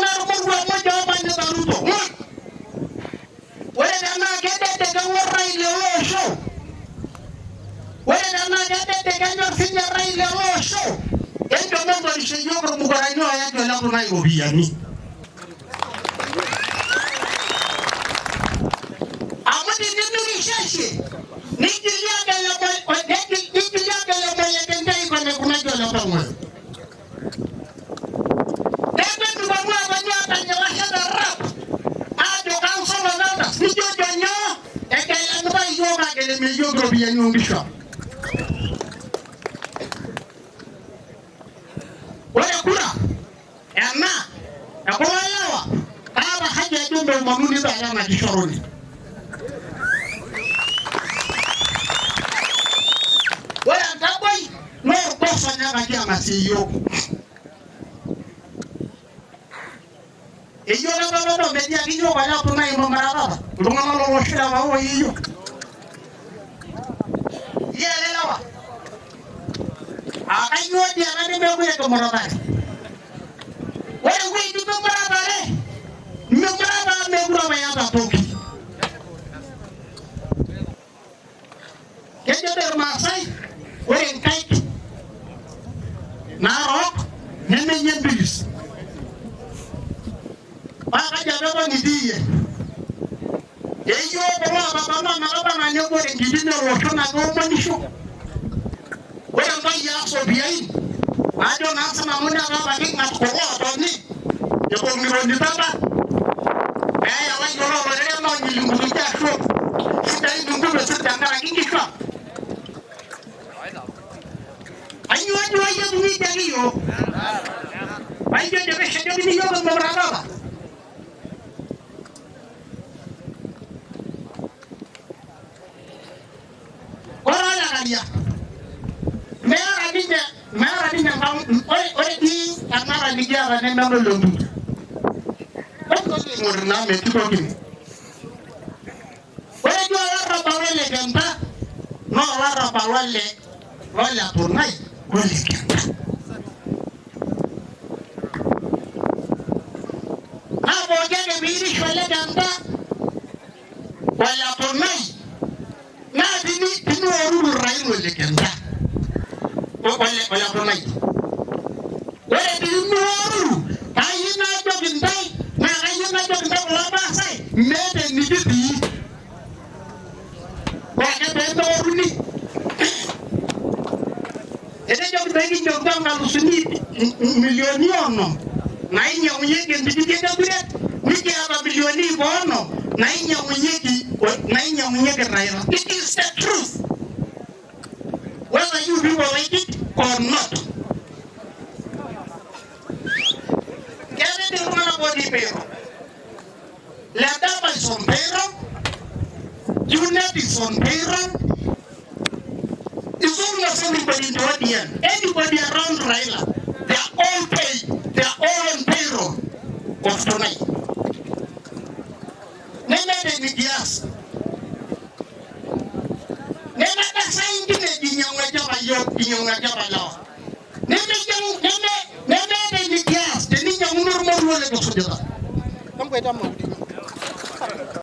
na rumo mo jawab ni taruto wala na gede de gawrai lewo show wala na gede de ganyo finya rai lewo show endo mambo ni sheyoko mugaranyo ayato la kuna irobiani amudi ni shashi nikilia gala mo nikilia gala mo yende iko na kuna jola pamwe debe tuwa banya tanyawasha darap ajo kauso wazata nijo janyo ekaya nba yoga gele me yogo biani umbisha wala kula ema akola yawa aba haja jumbe mamuni bala na kishoroni wala taboy no kosa nyaka kama siyo iyo na baba media kinyo kwa hapo na imbo maraba lunga lo shira wao hiyo yele lawa akayo dia na mbe kwa to maraba wala ngui tu maraba le maraba me kwa ya batoki kejo de masai wala nkai na rock nyenye bis baka jabe ni diye eyo baba na baba na nyoko de ngidine ro na go manisho wala ngai ya so biai ajo na sama muna baba ni ngako to ni yoko ni ro ni baba ya wa yoro ro le no ni lungu ja sho dai lungu be sa ngara kingi sho ayo ni jagi yo ayo de be shedo ni yo ko baba ya mera dinya kam oi di amara diga ne nando londu ko ni morna me ti ko kini oi jo la rapawale gamba no la rapawale wala purnai wala gamba abo jage biri wala gamba wala purnai na dini oruru rai wala gamba wala purnai wala dini oruru ayi na jogindai na ayi na jogindai wala basai mede ni didi wala bendo oruni ede jogindai ki jogdam na lusuni milioni ono na inya unyeke ndidi debire niki aba milioni bono na inya unyeke raira. It is the truth whether you people like it or not. Kaya di rumah body pero la dama is on payroll, Junet is on payroll. It's almost everybody in the audience. Anybody around Raila, they are all paid. They are all on payroll of tonight. Nene de Nigias. Nene de Saint-Gine Ginyonga Java Yok, Ginyonga Java Law. Nene de Nigias, the Ninya Murmur Wole Gosudilla. Come wait a moment.